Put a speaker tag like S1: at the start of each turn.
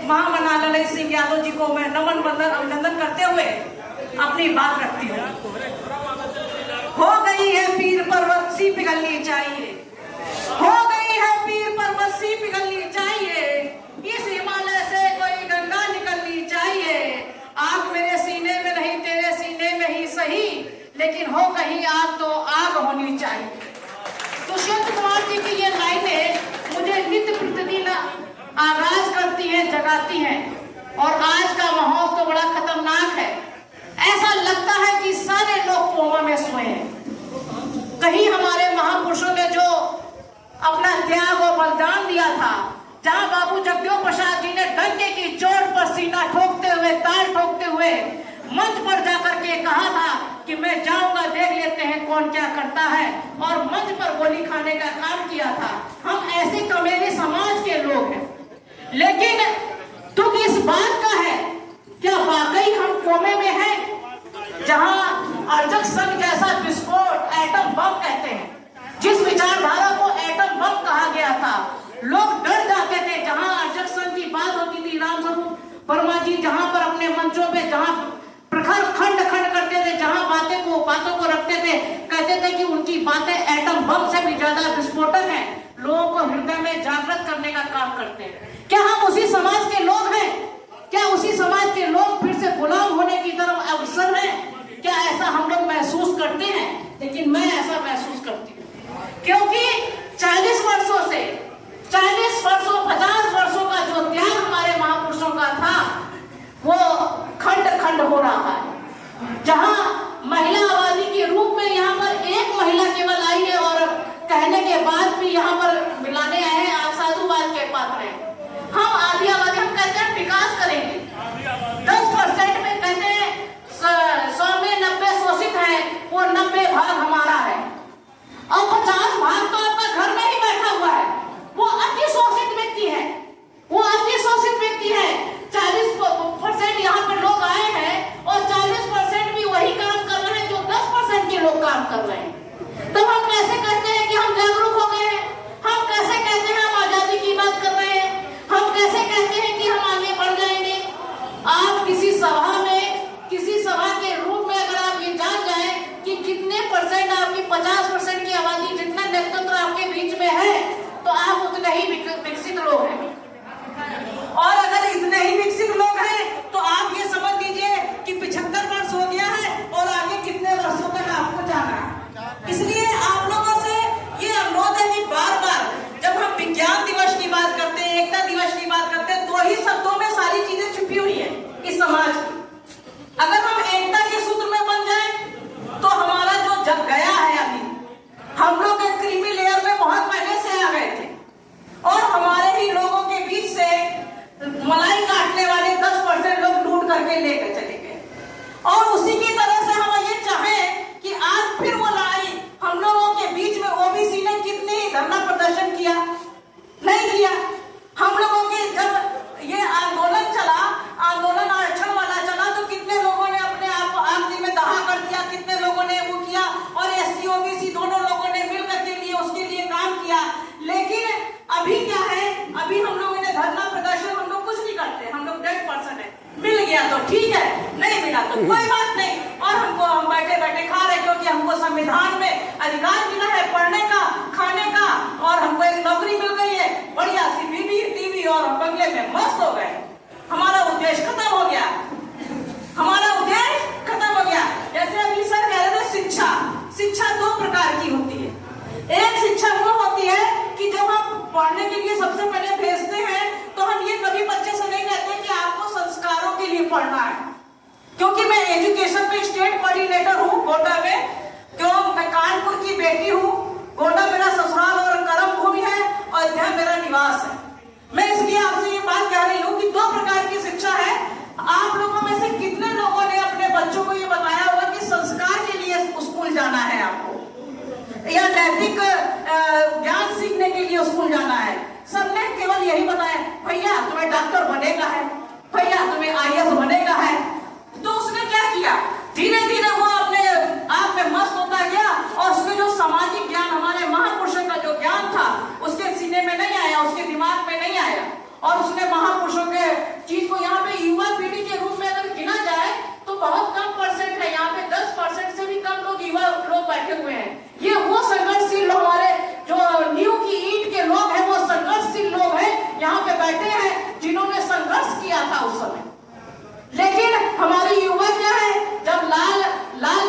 S1: महामना ललित सिंह यादव जी को मैं नमन बंदन अभिनंदन करते हुए अपनी बात रखती हूँ। हो गई है पीर पर्वत सी पिघलनी चाहिए, हो गई है पीर पर्वत सी पिघलनी चाहिए, इस हिमालय से कोई गंगा निकलनी चाहिए। आग मेरे सीने में नहीं तेरे सीने में ही सही, लेकिन हो कहीं आग तो आग होनी चाहिए। दुष्यंत कुमार जी की ये लाइनें मुझे नित्य प्रतिदिन आगाज करती है, जगाती हैं। और आज का माहौल तो बड़ा खतरनाक है। ऐसा लगता है कि सारे लोग कोमा में सोए हैं। कहीं हमारे महापुरुषों ने जो अपना त्याग और बलिदान दिया था, जहां बाबू जगदेव प्रसाद जी ने डंके की चोट पर सीना ठोकते हुए, ताल ठोकते हुए मंच पर जाकर के कहा था कि मैं जाऊंगा, देख लेते हैं कौन क्या करता है, और मंच पर गोली खाने का काम किया था। हम ऐसे कमेरी समाज के लोग हैं। लेकिन दुख इस बात का है, क्या वाकई हम कोमे में हैं, जहां अर्जक संघ जैसा विस्फोट, एटम बम कहते हैं, जिस विचारधारा को एटम बम कहा गया था, लोग डर जाते थे। जहां अर्जक संघ की बात होती थी, रामस्वरूप वर्मा जी जहां पर अपने मंचों पे जहां प्रखर खंड खंड करते थे, जहां बातों को रखते थे, कहते थे कि उनकी बातें एटम बम से भी ज्यादा विस्फोटक हैं, लोगों को हृदय में जागृत करने का काम करते हैं। क्या हम उसी समाज के लोग हैं? क्या उसी समाज के लोग फिर से गुलाम होने की तरफ अग्रसर हैं? क्या ऐसा हम लोग महसूस करते हैं? लेकिन मैं ऐसा महसूस करती हूँ, क्योंकि 40 वर्षों से 40 वर्षों 50 वर्षों का जो त्याग हमारे महापुरुषों का था, वो खंड खंड हो रहा है। जहां महिला आबादी के रूप में यहाँ पर एक महिला केवल आई है, और कहने के बाद भी यहाँ पर मिलाने आए हैं, आप साधुवाद के पात्र हैं। हम आदि आबादी, हम कहते हैं विकास करेंगे, 10% में कहते हैं 100 में 90 शोषित है, वो 90 भाग हमारा है, और 50 भाग तो आपका घर में ही बैठा हुआ है, वो अति शोषित व्यक्ति है, वो अति शोषित व्यक्ति है। 40% यहाँ पे लोग आए हैं, और 40% भी वही काम कर रहे हैं जो 10% के लोग काम कर रहे हैं। तो हम कैसे कहते हैं कि हम जागरूक हो गए हैं? हम कैसे कहते हैं हम आजादी की बात कर रहे हैं? हम कैसे कहते हैं कि हम आगे बढ़ जाएंगे? आप किसी सभा में, किसी सभा के रूप में अगर आप ये जान जाए कि कितने परसेंट आपकी 50% की आबादी, जितना नेतृत्व आपके बीच में है, तो आप उतने ही विकसित लोग हैं। और अगर इतने ही विकसित लोग हैं, तो आप ये समझ लीजिए कि 75 वर्ष हो गया है, और आगे कितने वर्षों तक आपको जाना है। इसलिए आप लोगों से ये अनुरोध है कि बार बार जब हम विज्ञान दिवस की बात करते हैं, एकता दिवस की बात करते हैं, 2 ही शब्दों में सारी चीजें छुपी हुई है इस समाज की। अगर हम एकता के सूत्र में बन जाए, तो हमारा जो जग गया है, अभी हम लोग एक क्रीमी लेयर में बहुत पहले से आ गए थे, और हमारे ही लोगों के बीच से मलाई काटने वाले 10% लोग लूट करके लेकर चले गए। और उसी की तरह से हम ये चाहें कि आज फिर वो लड़ाई हम लोगों के बीच में, ओबीसी ने कितनी धरना प्रदर्शन किया, नहीं किया। हम लोगों के जब ये आंदोलन चला, आंदोलन आरक्षण वाला चला, तो कितने लोगों ने अपने आप को आग में दहा कर दिया, कितने लोगों ने वो किया, और एससी ओबीसी दोनों लोगों ने मिलकर के लिए उसके लिए काम किया। लेकिन अभी क्या है, अभी हम लोगों ने धरना प्रदर्शन, हम लोग कुछ नहीं करते, हम लोग 100% है, मिल गया तो ठीक है, नहीं मिला तो कोई बात नहीं, और हम बैठे बैठे खा रहे, क्योंकि हमको संविधान में अधिकार मिला है पढ़ने का, खाने का, और हमको एक नौकरी मिल गई है, बढ़िया सी बीवी, टीवी, और हम बंगले में मस्त हो गए। हमारा उद्देश्य खत्म हो गया, हमारा उद्देश्य खत्म हो गया। जैसे अभी सर कह रहे थे, शिक्षा 2 प्रकार की होती है। एक शिक्षा वो होती है कि जब हम पढ़ने के लिए सबसे पहले भेजते हैं, तो हम ये कभी बच्चे से नहीं कहते कि आपको संस्कारों के लिए पढ़ना है। क्योंकि मैं एजुकेशन में स्टेट कोऑर्डिनेटर हूँ गोंडा में, क्यों मैं कानपुर की बेटी हूँ, गोंडा मेरा ससुराल और कर्म भूमि है, और अयोध्या मेरा निवास है। मैं इसलिए आपसे ये बात कह रही हूँ कि 2 प्रकार की शिक्षा है। आप लोगों में से कितने लोगों ने अपने बच्चों को ये बताया होगा कि संस्कार के लिए स्कूल जाना है आपको, या नैतिक ज्ञान सीखने के लिए स्कूल जाना है? सबने केवल यही बताया, भैया तुम्हें डॉक्टर बनेगा है, भैया तुम्हें IAS बनेगा है। तो उसने क्या किया, धीरे धीरे वो अपने आप में मस्त होता गया, और उसके जो सामाजिक ज्ञान, हमारे महापुरुषों का जो ज्ञान था, उसके सीने में नहीं आया, उसके दिमाग में नहीं आया, और उसने महापुरुषों के लाल लाल